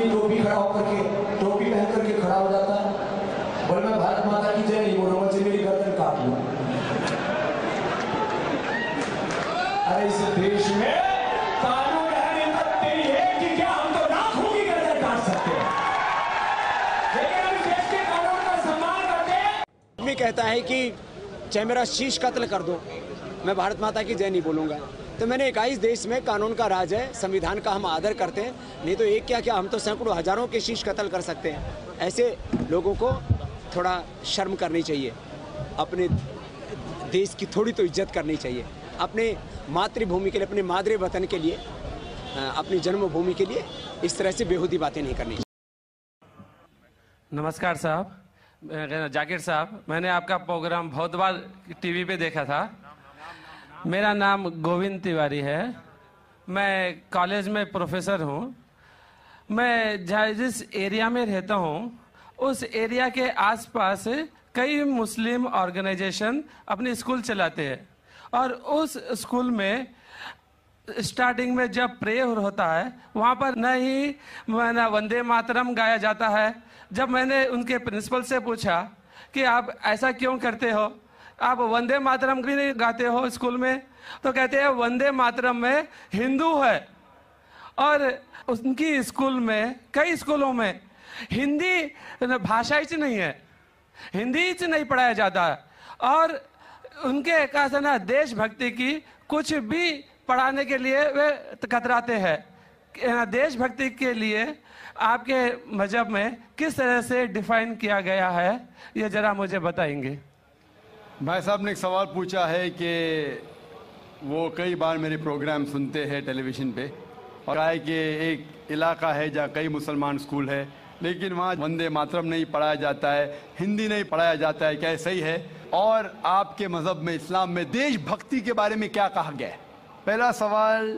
आदमी टोपी खड़ा होकर के टोपी पहन करके खड़ा हो जाता है, बोले मैं भारत माता की जय नहीं बोलूंगा, मुझे मेरी गर्दन काट लो। अरे इस देश में कानून है, तेरी है कि क्या हम तो लाखों की गर्दन काट सकते हैं, लेकिन हम देश के कानून का सम्मान करते हैं। आदमी कहता है कि चाहे मेरा शीश कत्ल कर दो, मैं भारत माता की जय नहीं बोलूंगा। तो मैंने कहा इस देश में कानून का राज है, संविधान का हम आदर करते हैं, नहीं तो एक क्या हम तो सैकड़ों हजारों के शीश कत्ल कर सकते हैं। ऐसे लोगों को थोड़ा शर्म करनी चाहिए, अपने देश की थोड़ी तो इज्जत करनी चाहिए, अपने मातृभूमि के लिए, अपने मादरे वतन के लिए, अपनी जन्मभूमि के लिए इस तरह से बेहूदी बातें नहीं करनी चाहिए। नमस्कार साहब, जाकिर साहब, मैंने आपका प्रोग्राम बहुत बार टीवी पे देखा था। मेरा नाम गोविंद तिवारी है, मैं कॉलेज में प्रोफेसर हूँ। मैं जिस एरिया में रहता हूँ उस एरिया के आसपास कई मुस्लिम ऑर्गेनाइजेशन अपने स्कूल चलाते हैं, और उस स्कूल में स्टार्टिंग में जब प्रेयर होता है वहाँ पर न ही वंदे मातरम गाया जाता है। जब मैंने उनके प्रिंसिपल से पूछा कि आप ऐसा क्यों करते हो, आप वंदे मातरम भी नहीं गाते हो स्कूल में, तो कहते हैं वंदे मातरम में हिंदू है, और उनकी स्कूल में, कई स्कूलों में हिंदी भाषा ही नहीं है, हिंदी ही नहीं पढ़ाया जाता है, और उनके कहा ना देशभक्ति की कुछ भी पढ़ाने के लिए वे कतराते हैं। देशभक्ति के लिए आपके मजहब में किस तरह से डिफाइन किया गया है, ये जरा मुझे बताएंगे। भाई साहब ने एक सवाल पूछा है कि वो कई बार मेरे प्रोग्राम सुनते हैं टेलीविज़न पे, और कहा है कि एक इलाका है जहाँ कई मुसलमान स्कूल है, लेकिन वहाँ वंदे मातरम नहीं पढ़ाया जाता है, हिंदी नहीं पढ़ाया जाता है, क्या सही है? और आपके मज़हब में, इस्लाम में देशभक्ति के बारे में क्या कहा गया है? पहला सवाल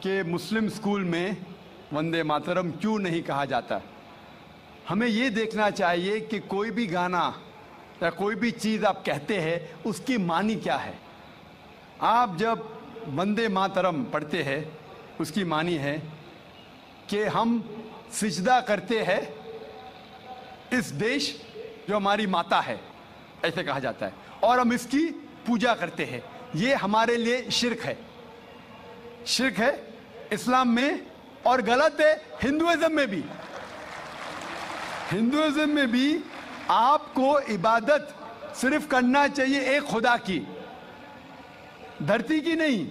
कि मुस्लिम स्कूल में वंदे मातरम क्यों नहीं कहा जाता। हमें ये देखना चाहिए कि कोई भी गाना या कोई भी चीज़ आप कहते हैं उसकी मानी क्या है। आप जब वंदे मातरम पढ़ते हैं उसकी मानी है कि हम सिजदा करते हैं इस देश जो हमारी माता है, ऐसे कहा जाता है, और हम इसकी पूजा करते हैं। ये हमारे लिए शिर्क है, शिर्क है इस्लाम में, और गलत है हिंदुइज्म में भी। हिंदुइज्म में भी आपको इबादत सिर्फ करना चाहिए एक खुदा की, धरती की नहीं।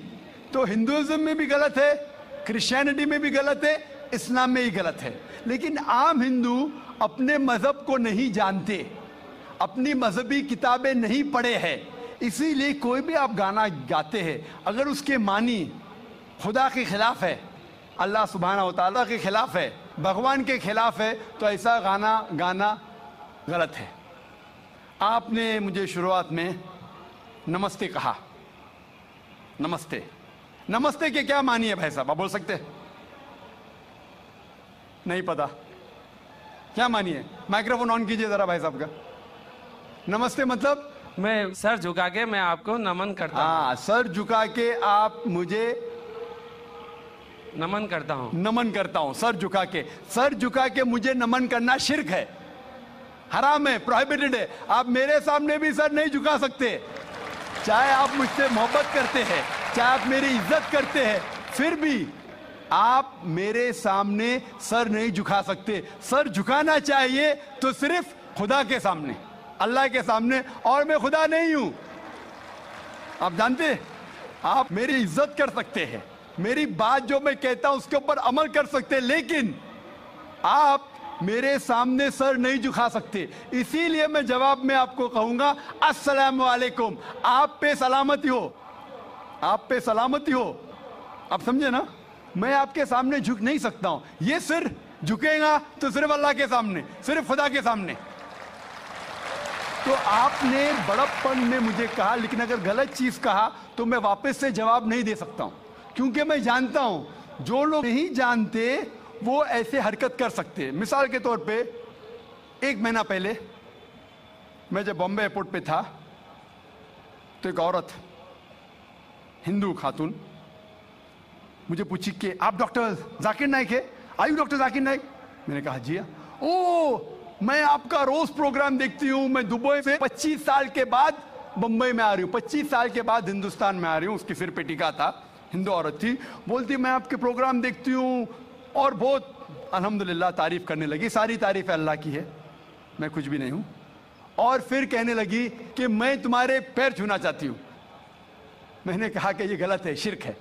तो हिंदुइज्म में भी गलत है, क्रिश्चियनिटी में भी गलत है, इस्लाम में ही गलत है। लेकिन आम हिंदू अपने मजहब को नहीं जानते, अपनी मजहबी किताबें नहीं पढ़े हैं, इसीलिए कोई भी आप गाना गाते हैं अगर उसके मानी खुदा के खिलाफ है, अल्लाह सुब्हानहू व तआला के खिलाफ है, भगवान के खिलाफ है, तो ऐसा गाना गाना गलत है। आपने मुझे शुरुआत में नमस्ते कहा, नमस्ते, नमस्ते के क्या मानी है भाई साहब, आप बोल सकते हैं? नहीं पता क्या मानी है? माइक्रोफोन ऑन कीजिए जरा भाई साहब का। नमस्ते मतलब मैं सर झुका के मैं आपको नमन करता हूँ। हाँ, सर झुका के आप मुझे नमन करता हूँ, नमन करता हूँ। सर झुका के, सर झुका के मुझे नमन करना शिर्क है, हराम है, प्रोहिबिटेड है। आप मेरे सामने भी सर नहीं झुका सकते, चाहे आप मुझसे मोहब्बत करते हैं, चाहे आप मेरी इज्जत करते हैं, फिर भी आप मेरे सामने सर नहीं झुका सकते। सर झुकाना चाहिए तो सिर्फ खुदा के सामने, अल्लाह के सामने, और मैं खुदा नहीं हूं। आप जानते, आप मेरी इज्जत कर सकते हैं, मेरी बात जो मैं कहता हूं उसके ऊपर अमल कर सकते हैं, लेकिन आप मेरे सामने सर नहीं झुका सकते। इसीलिए मैं जवाब में आपको कहूंगा अस्सलाम वालेकुम, आप पे सलामती हो, आप पे सलामती हो। आप समझे ना? मैं आपके सामने झुक नहीं सकता हूं। ये सिर झुकेगा तो सिर्फ अल्लाह के सामने, सिर्फ खुदा के सामने। तो आपने बड़प्पन में मुझे कहा, लेकिन अगर गलत चीज कहा तो मैं वापस से जवाब नहीं दे सकता हूं, क्योंकि मैं जानता हूं जो लोग नहीं जानते वो ऐसे हरकत कर सकते हैं। मिसाल के तौर पे, एक महीना पहले मैं जब बॉम्बे एयरपोर्ट पे था तो एक औरत, हिंदू खातून, मुझे पूछी कि आप डॉक्टर जाकिर नाइक है? Are you doctor Zakir Naik? मैंने कहा जी हाँ। ओ, मैं आपका रोज प्रोग्राम देखती हूँ, मैं दुबई से 25 साल के बाद बंबई में आ रही हूँ, 25 साल के बाद हिंदुस्तान में आ रही हूँ। उसके सिर पे टीका था, हिंदू औरत थी, बोलती मैं आपके प्रोग्राम देखती हूँ और बहुत अल्हम्दुलिल्लाह तारीफ करने लगी। सारी तारीफ अल्लाह की है, मैं कुछ भी नहीं हूँ। और फिर कहने लगी कि मैं तुम्हारे पैर छूना चाहती हूँ। मैंने कहा कि ये गलत है, शिर्क है।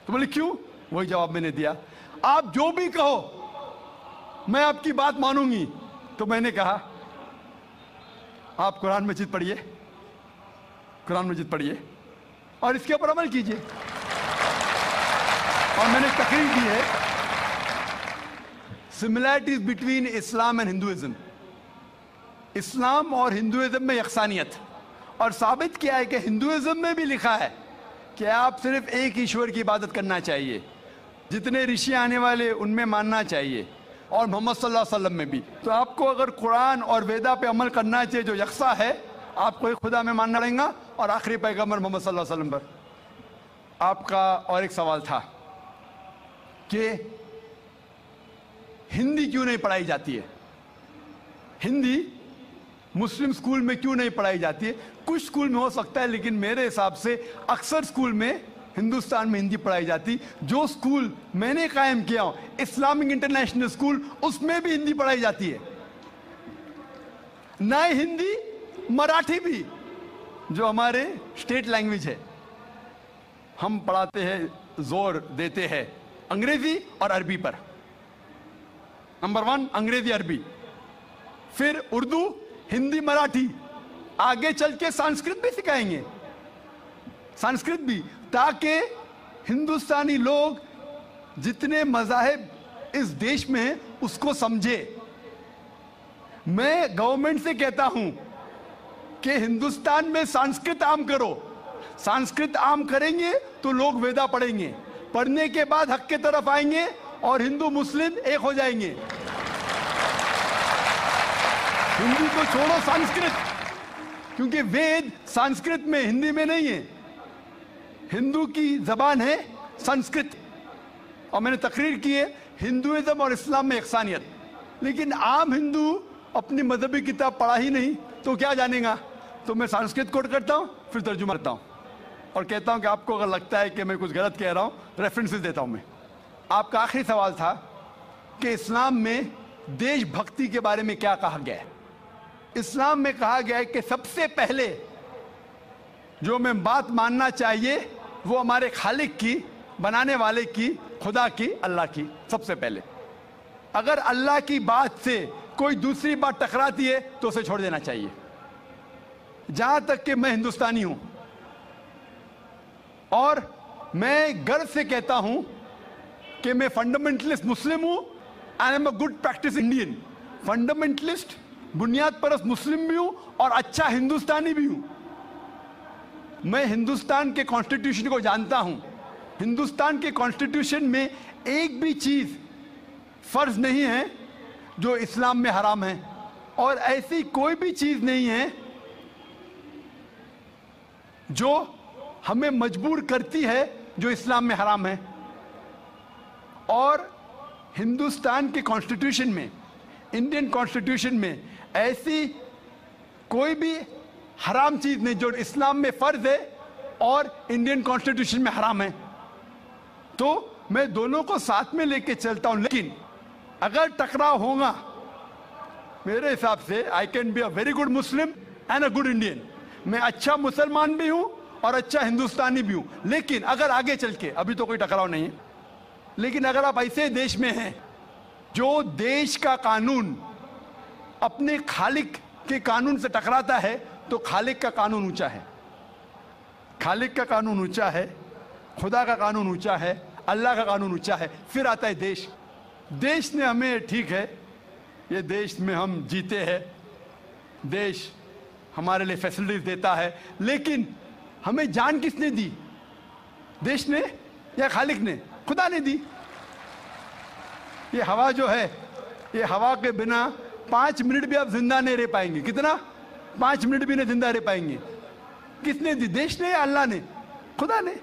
तो बोले क्यों? वही जवाब मैंने दिया, आप जो भी कहो मैं आपकी बात मानूंगी। तो मैंने कहा आप कुरान मजीद पढ़िए, कुरान मजीद पढ़िए और इसके ऊपर अमल कीजिए। और मैंने तकरीर की है similarities between Islam and Hinduism, Islam और हिंदुइज्म में यकसानियत। और साबित किया है कि हिंदुइज्म में भी लिखा है कि आप सिर्फ एक ईश्वर की इबादत करना चाहिए, जितने ऋषि आने वाले उनमें मानना चाहिए, और मोहम्मद सल्लल्लाहु अलैहि वसल्लम में भी। तो आपको अगर कुरान और वेदा पे अमल करना चाहिए जो यकसा है, आपको एक खुदा में मानना पड़ेगा और आखिरी पैगंबर मोहम्मद सल्लल्लाहु अलैहि वसल्लम पर। आपका और एक सवाल था कि हिंदी क्यों नहीं पढ़ाई जाती है, हिंदी मुस्लिम स्कूल में क्यों नहीं पढ़ाई जाती है? कुछ स्कूल में हो सकता है, लेकिन मेरे हिसाब से अक्सर स्कूल में हिंदुस्तान में हिंदी पढ़ाई जाती। जो स्कूल मैंने कायम किया हूं, इस्लामिक इंटरनेशनल स्कूल, उसमें भी हिंदी पढ़ाई जाती है। ना हिंदी, मराठी भी, जो हमारे स्टेट लैंग्वेज है, हम पढ़ाते हैं, जोर देते हैं अंग्रेजी और अरबी पर। नंबर 1 अंग्रेजी अरबी, फिर उर्दू, हिंदी, मराठी, आगे चल के संस्कृत भी सिखाएंगे, संस्कृत भी, ताकि हिंदुस्तानी लोग जितने मज़ाहिब इस देश में हैं उसको समझे। मैं गवर्नमेंट से कहता हूं कि हिंदुस्तान में संस्कृत आम करो। संस्कृत आम करेंगे तो लोग वेदा पढ़ेंगे, पढ़ने के बाद हक के तरफ आएंगे और हिंदू मुस्लिम एक हो जाएंगे। हिंदी को छोड़ो, संस्कृत, क्योंकि वेद संस्कृत में, हिंदी में नहीं है। हिंदू की जबान है संस्कृत। और मैंने तकरीर की है हिंदुइज्म और इस्लाम में यकसानियत। लेकिन आम हिंदू अपनी मजहबी किताब पढ़ा ही नहीं तो क्या जानेगा। तो मैं संस्कृत कोट करता हूं, फिर तर्जुमा करता हूं और कहता हूं कि आपको अगर लगता है कि मैं कुछ गलत कह रहा हूं, रेफरेंसेस देता हूं मैं। आपका आखिरी सवाल था कि इस्लाम में देशभक्ति के बारे में क्या कहा गया है। इस्लाम में कहा गया है कि सबसे पहले जो मैं बात मानना चाहिए वो हमारे खालिक की, बनाने वाले की, खुदा की, अल्लाह की, सबसे पहले। अगर अल्लाह की बात से कोई दूसरी बात टकराती है तो उसे छोड़ देना चाहिए। जहां तक कि मैं हिंदुस्तानी हूं और मैं गर्व से कहता हूं कि मैं फंडामेंटलिस्ट मुस्लिम हूं, I am a good practice Indian. Fundamentalist, बुनियाद परस्त मुस्लिम भी हूं और अच्छा हिंदुस्तानी भी हूं। मैं हिंदुस्तान के कॉन्स्टिट्यूशन को जानता हूं। हिंदुस्तान के कॉन्स्टिट्यूशन में एक भी चीज फर्ज नहीं है जो इस्लाम में हराम है, और ऐसी कोई भी चीज नहीं है जो हमें मजबूर करती है जो इस्लाम में हराम है। और हिंदुस्तान के कॉन्स्टिट्यूशन में, इंडियन कॉन्स्टिट्यूशन में ऐसी कोई भी हराम चीज नहीं जो इस्लाम में फर्ज है और इंडियन कॉन्स्टिट्यूशन में हराम है। तो मैं दोनों को साथ में लेके चलता हूं। लेकिन अगर टकराव होगा, मेरे हिसाब से I can be a very good Muslim and a good Indian. मैं अच्छा मुसलमान भी हूं और अच्छा हिंदुस्तानी भी हूं। लेकिन अगर आगे चल के, अभी तो कोई टकराव नहीं है, लेकिन अगर आप ऐसे देश में हैं जो देश का कानून अपने खालिक के कानून से टकराता है, तो खालिक का कानून ऊंचा है, खालिक का कानून ऊंचा है, खुदा का कानून ऊंचा है, अल्लाह का कानून ऊंचा है। फिर आता है देश। देश ने हमें, ठीक है, ये देश में हम जीते हैं, देश हमारे लिए फैसिलिटीज देता है, लेकिन हमें जान किसने दी? देश ने या खालिक ने? खुदा ने दी। ये हवा जो है, ये हवा के बिना 5 मिनट भी आप जिंदा नहीं रह पाएंगे। कितना? 5 मिनट भी नहीं जिंदा रह पाएंगे। किसने दी? देश ने या अल्लाह ने? खुदा ने।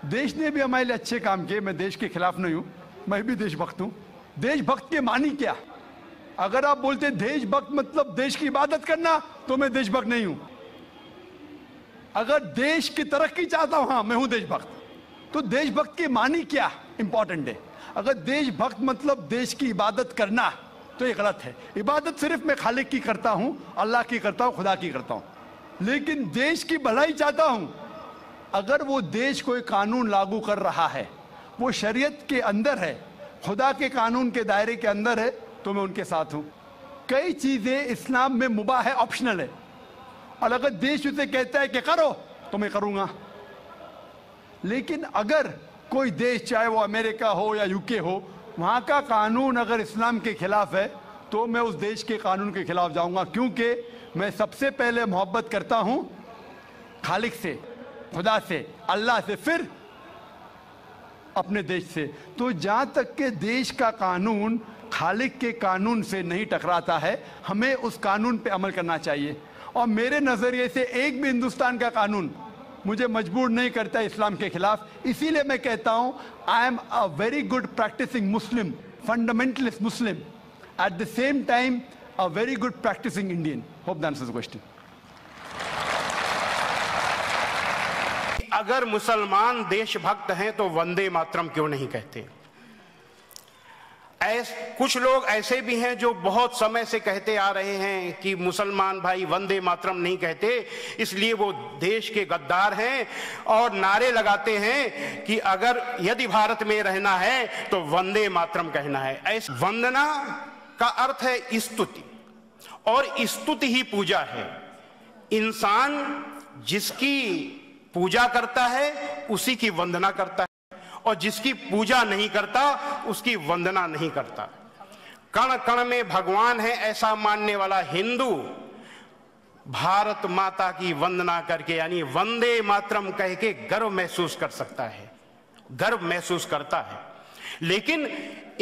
देश ने भी हमारे लिए अच्छे काम किए। मैं देश के खिलाफ नहीं हूं, मैं भी देशभक्त हूं। देशभक्त के मानी क्या? अगर आप बोलते देशभक्त मतलब देश की इबादत करना, तो मैं देशभक्त नहीं हूं। अगर देश की तरक्की चाहता हूं, हाँ मैं हूं देशभक्त। तो देशभक्त की मानी क्या इंपॉर्टेंट है। अगर देशभक्त मतलब देश की इबादत करना, तो ये गलत है। इबादत सिर्फ मैं खालिक की करता हूं, अल्लाह की करता हूं, खुदा की करता हूं। लेकिन देश की भलाई चाहता हूं। अगर वो देश कोई कानून लागू कर रहा है, वो शरीयत के अंदर है, खुदा के कानून के दायरे के अंदर है, तो मैं उनके साथ हूं। कई चीजें इस्लाम में मुबाह है, ऑप्शनल है, और अगर देश उसे कहता है कि करो, तो मैं करूंगा। लेकिन अगर कोई देश, चाहे वो अमेरिका हो या यूके हो, वहां का कानून अगर इस्लाम के खिलाफ है, तो मैं उस देश के कानून के खिलाफ जाऊंगा, क्योंकि मैं सबसे पहले मोहब्बत करता हूं खालिक से, खुदा से, अल्लाह से, फिर अपने देश से। तो जहां तक के देश का कानून खालिक के कानून से नहीं टकराता है, हमें उस कानून पे अमल करना चाहिए। और मेरे नजरिए से एक भी हिंदुस्तान का कानून मुझे मजबूर नहीं करता इस्लाम के खिलाफ। इसीलिए मैं कहता हूं, I am a very good practising Muslim, fundamentalist Muslim, at the same time a very good practising Indian. Hope that answers the question. अगर मुसलमान देशभक्त हैं तो वंदे मातरम क्यों नहीं कहते? कुछ लोग ऐसे भी हैं जो बहुत समय से कहते आ रहे हैं कि मुसलमान भाई वंदे मातरम नहीं कहते, इसलिए वो देश के गद्दार हैं, और नारे लगाते हैं कि अगर यदि भारत में रहना है तो वंदे मातरम कहना है। ऐसे वंदना का अर्थ है स्तुति, और स्तुति ही पूजा है। इंसान जिसकी पूजा करता है उसी की वंदना करता है, और जिसकी पूजा नहीं करता उसकी वंदना नहीं करता। कण कण में भगवान है ऐसा मानने वाला हिंदू भारत माता की वंदना करके, यानी वंदे मातरम कह के गर्व महसूस कर सकता है, गर्व महसूस करता है। लेकिन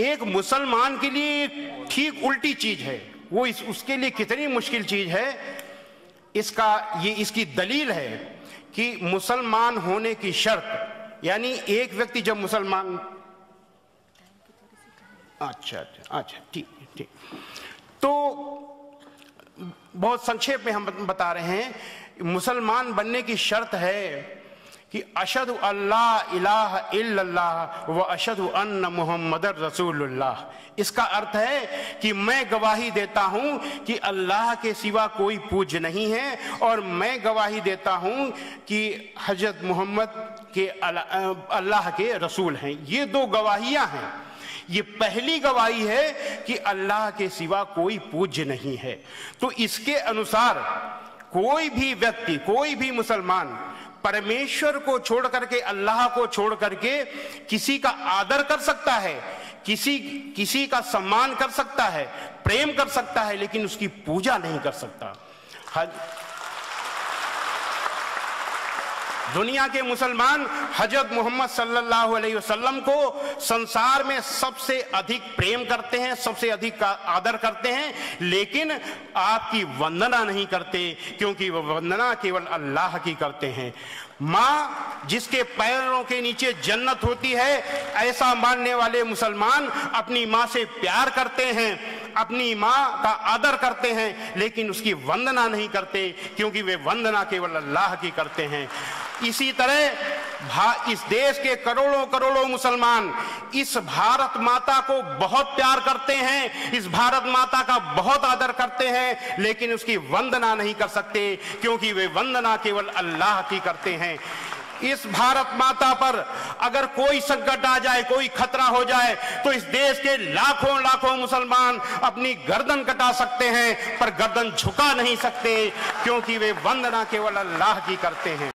एक मुसलमान के लिए ठीक उल्टी चीज है। वो उसके लिए कितनी मुश्किल चीज है, इसकी दलील है कि मुसलमान होने की शर्त, यानी एक व्यक्ति जब मुसलमान, अच्छा ठीक, तो बहुत संक्षेप में हम बता रहे हैं, मुसलमान बनने की शर्त है कि अशहदु अल्लाह इलाहा इल्लल्लाह व अशहदु अन्न मुहम्मदर रसूलुल्लाह। इसका अर्थ है कि मैं गवाही देता हूं कि अल्लाह के सिवा कोई पूज्य नहीं है, और मैं गवाही देता हूं कि हजरत मोहम्मद के अल्लाह के रसूल हैं। ये दो गवाहियां हैं। ये पहली गवाही है कि अल्लाह के सिवा कोई पूज्य नहीं है। तो इसके अनुसार कोई भी व्यक्ति, कोई भी मुसलमान परमेश्वर को छोड़ करके, अल्लाह को छोड़ करके किसी का आदर कर सकता है, किसी का सम्मान कर सकता है, प्रेम कर सकता है, लेकिन उसकी पूजा नहीं कर सकता। दुनिया के मुसलमान हजरत मोहम्मद सल्लल्लाहु अलैहि वसल्लम को संसार में सबसे अधिक प्रेम करते हैं, सबसे अधिक आदर करते हैं, लेकिन आपकी वंदना नहीं करते, क्योंकि वह वंदना केवल अल्लाह की करते हैं। माँ जिसके पैरों के नीचे जन्नत होती है, ऐसा मानने वाले मुसलमान अपनी माँ से प्यार करते हैं, अपनी माँ का आदर करते हैं, लेकिन उसकी वंदना नहीं करते, क्योंकि वे वंदना केवल अल्लाह की करते हैं। इसी तरह इस देश के करोड़ों करोड़ों मुसलमान इस भारत माता को बहुत प्यार करते हैं, इस भारत माता का बहुत आदर करते हैं, लेकिन उसकी वंदना नहीं कर सकते, क्योंकि वे वंदना केवल अल्लाह की करते हैं। इस भारत माता पर अगर कोई संकट आ जाए, कोई खतरा हो जाए, तो इस देश के लाखों लाखों मुसलमान अपनी गर्दन कटा सकते हैं, पर गर्दन झुका नहीं सकते, क्योंकि वे वंदना केवल अल्लाह की करते हैं।